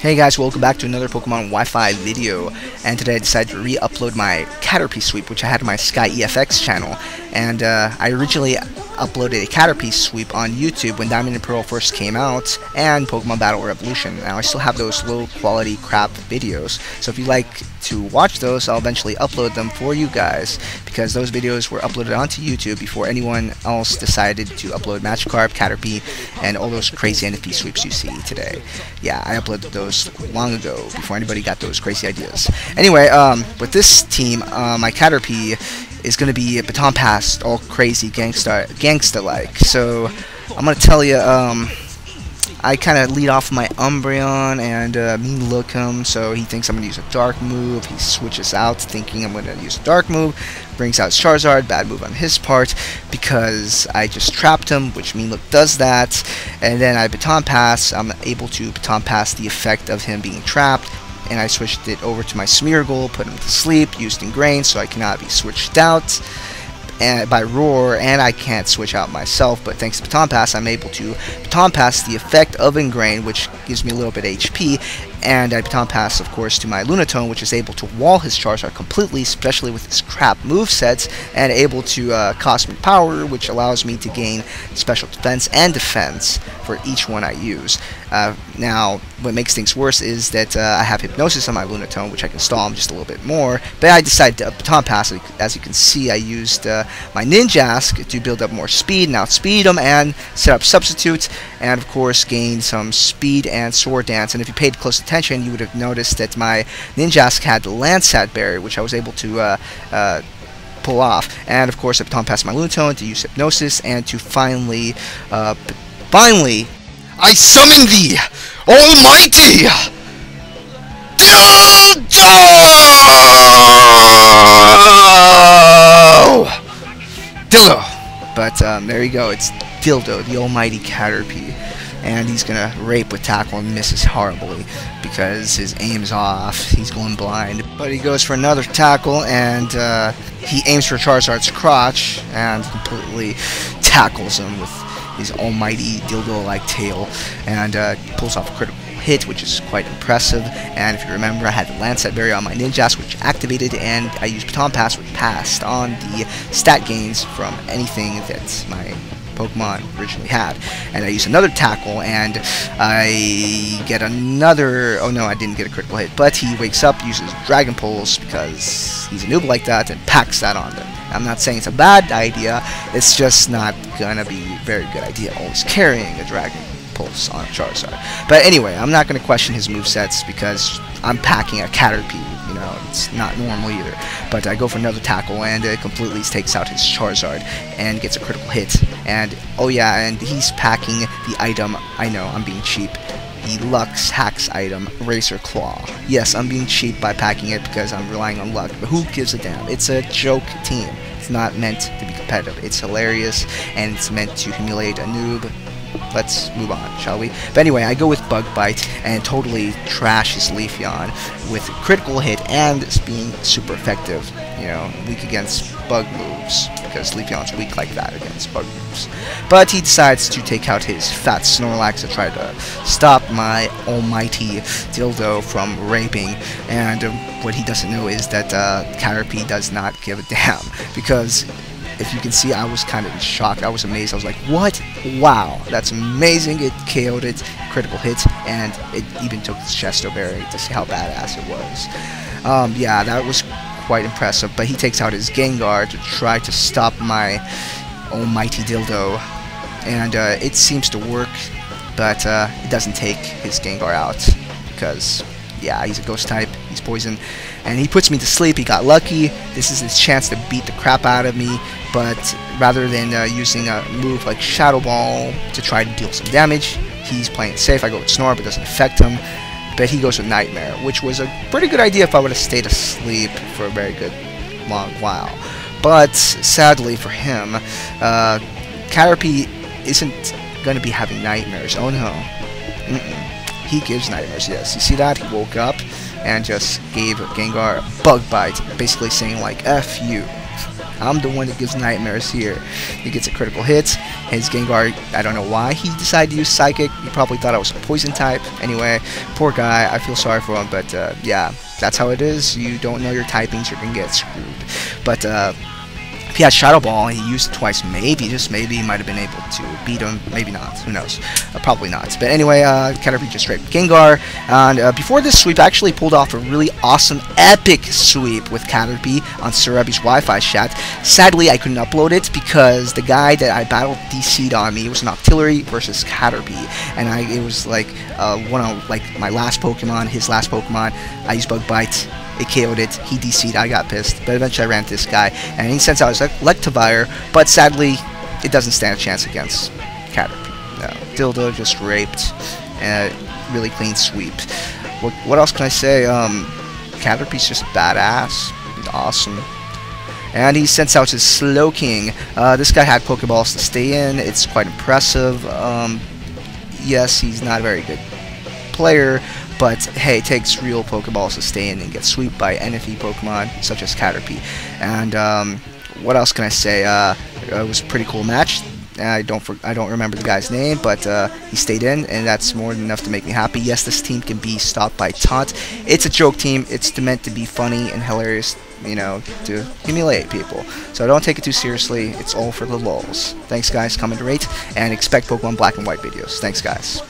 Hey guys, welcome back to another Pokemon Wi-Fi video, and today I decided to re-upload my Caterpie sweep, which I had on my SkyEFX channel, and I originally uploaded a Caterpie sweep on YouTube when Diamond and Pearl first came out, and Pokemon Battle Revolution. Now I still have those low quality crap videos, so if you like to watch those, I'll eventually upload them for you guys, because those videos were uploaded onto YouTube before anyone else decided to upload Magikarp, Caterpie, and all those crazy NFE sweeps you see today. Yeah, I uploaded those long ago, before anybody got those crazy ideas. Anyway, with this team, my Caterpie is going to be a baton pass, all crazy gangsta-like. So, I'm going to tell you, I kind of lead off my Umbreon and mean look him, so he thinks I'm going to use a dark move. He switches out thinking I'm going to use a dark move, brings out Charizard, bad move on his part, because I just trapped him, which mean look does that, and then I baton pass. I'm able to baton pass the effect of him being trapped, and I switched it over to my Smeargle, put him to sleep, used Ingrain, so I cannot be switched out by Roar, and I can't switch out myself, but thanks to Baton Pass, I'm able to Baton Pass the effect of Ingrain, which gives me a little bit of HP, and I Baton Pass, of course, to my Lunatone, which is able to wall his Charizard completely, especially with his crap movesets, and able to Cosmic Power, which allows me to gain special defense and defense for each one I use. Now, what makes things worse is that I have Hypnosis on my Lunatone, which I can stall him just a little bit more, but I decided to Baton Pass. As you can see, I used my Ninjask to build up more speed and outspeed him and set up substitutes, and of course gain some speed and Sword Dance. And if you paid close attention, you would have noticed that my Ninjask had the Landsat Barrier, which I was able to pull off. And of course I Baton Pass my Lunatone to use Hypnosis, and to finally I summon thee, Almighty Dildo! But there you go, it's Dildo, the almighty Caterpie. And he's gonna rape with tackle and misses horribly because his aim's off. He's going blind. But he goes for another tackle, and he aims for Charizard's crotch and completely tackles him with his almighty dildo-like tail, and pulls off a critical hit, which is quite impressive. And if you remember, I had the Landsat Barrier on my Ninjask, which activated, and I used Baton Pass, which passed on the stat gains from anything that my Pokemon originally had. And I use another tackle, and I get another, oh no, I didn't get a critical hit, but he wakes up, uses Dragon Pulse, because he's a noob like that, and packs that on them. I'm not saying it's a bad idea, it's just not gonna be a very good idea always carrying a Dragon Pulse on a Charizard. But anyway, I'm not gonna question his movesets, because I'm packing a Caterpie. You know, it's not normal either. But I go for another tackle, and it completely takes out his Charizard and gets a critical hit. And oh yeah, and he's packing the item. I know, I'm being cheap. The Lux Hacks item, Razor Claw. Yes, I'm being cheap by packing it because I'm relying on luck, but who gives a damn? It's a joke team. It's not meant to be competitive. It's hilarious, and it's meant to humiliate a noob. Let's move on, shall we? But anyway, I go with Bug Bite and totally trash his Leafeon with a critical hit and being super effective. You know, weak against bug moves, because Leafeon's weak like that against bug moves. But he decides to take out his fat Snorlax to try to stop my almighty Dildo from raping. And what he doesn't know is that Caterpie does not give a damn, because if you can see, I was kind of in shock. I was amazed. I was like, what? Wow, that's amazing. It KO'd it, critical hit, and it even took its Chesto Berry to see how badass it was. Yeah, that was quite impressive. But he takes out his Gengar to try to stop my almighty Dildo, and it seems to work, but it doesn't take his Gengar out, because yeah, he's a ghost type, he's poison, and he puts me to sleep. He got lucky. This is his chance to beat the crap out of me, but rather than using a move like Shadow Ball to try to deal some damage, he's playing safe. I go with Snore, but it doesn't affect him, but he goes with Nightmare, which was a pretty good idea if I would have stayed asleep for a very good long while. But sadly for him, Caterpie isn't going to be having nightmares. Oh no. He gives nightmares, yes. You see that? He woke up and just gave Gengar a Bug Bite, basically saying like, F you. I'm the one that gives nightmares here. He gets a critical hit. His Gengar, I don't know why he decided to use Psychic. He probably thought I was a poison type. Anyway, poor guy. I feel sorry for him, but yeah, that's how it is. You don't know your typings, you're gonna get screwed. But if he had Shadow Ball and he used it twice, maybe, just maybe, he might have been able to beat him. Maybe not. Who knows? Probably not. But anyway, Caterpie just raped Gengar. And before this sweep, I actually pulled off a really awesome, epic sweep with Caterpie on Cerebi's Wi-Fi chat. Sadly, I couldn't upload it because the guy that I battled DC'd on me. It was an Octillery versus Caterpie. And it was like one of my last Pokemon, his last Pokemon. I used Bug Bite. It KO'd it, he DC'd, I got pissed, but eventually I ran into this guy, and he sends out his Electivire, but sadly, it doesn't stand a chance against Caterpie. No, Dildo just raped, and a really clean sweep. What else can I say? Caterpie's just badass, he's awesome. And he sends out his Slowking. This guy had Pokeballs to stay in, it's quite impressive. Yes, he's not a very good player, but hey, it takes real Pokeballs to stay in and get swept by NFE Pokemon such as Caterpie. And what else can I say? It was a pretty cool match. I don't remember the guy's name, but he stayed in, and that's more than enough to make me happy. Yes, this team can be stopped by Taunt. It's a joke team. It's meant to be funny and hilarious, you know, to humiliate people. So don't take it too seriously. It's all for the lulz. Thanks, guys. Comment, rate, and expect Pokemon Black and White videos. Thanks, guys.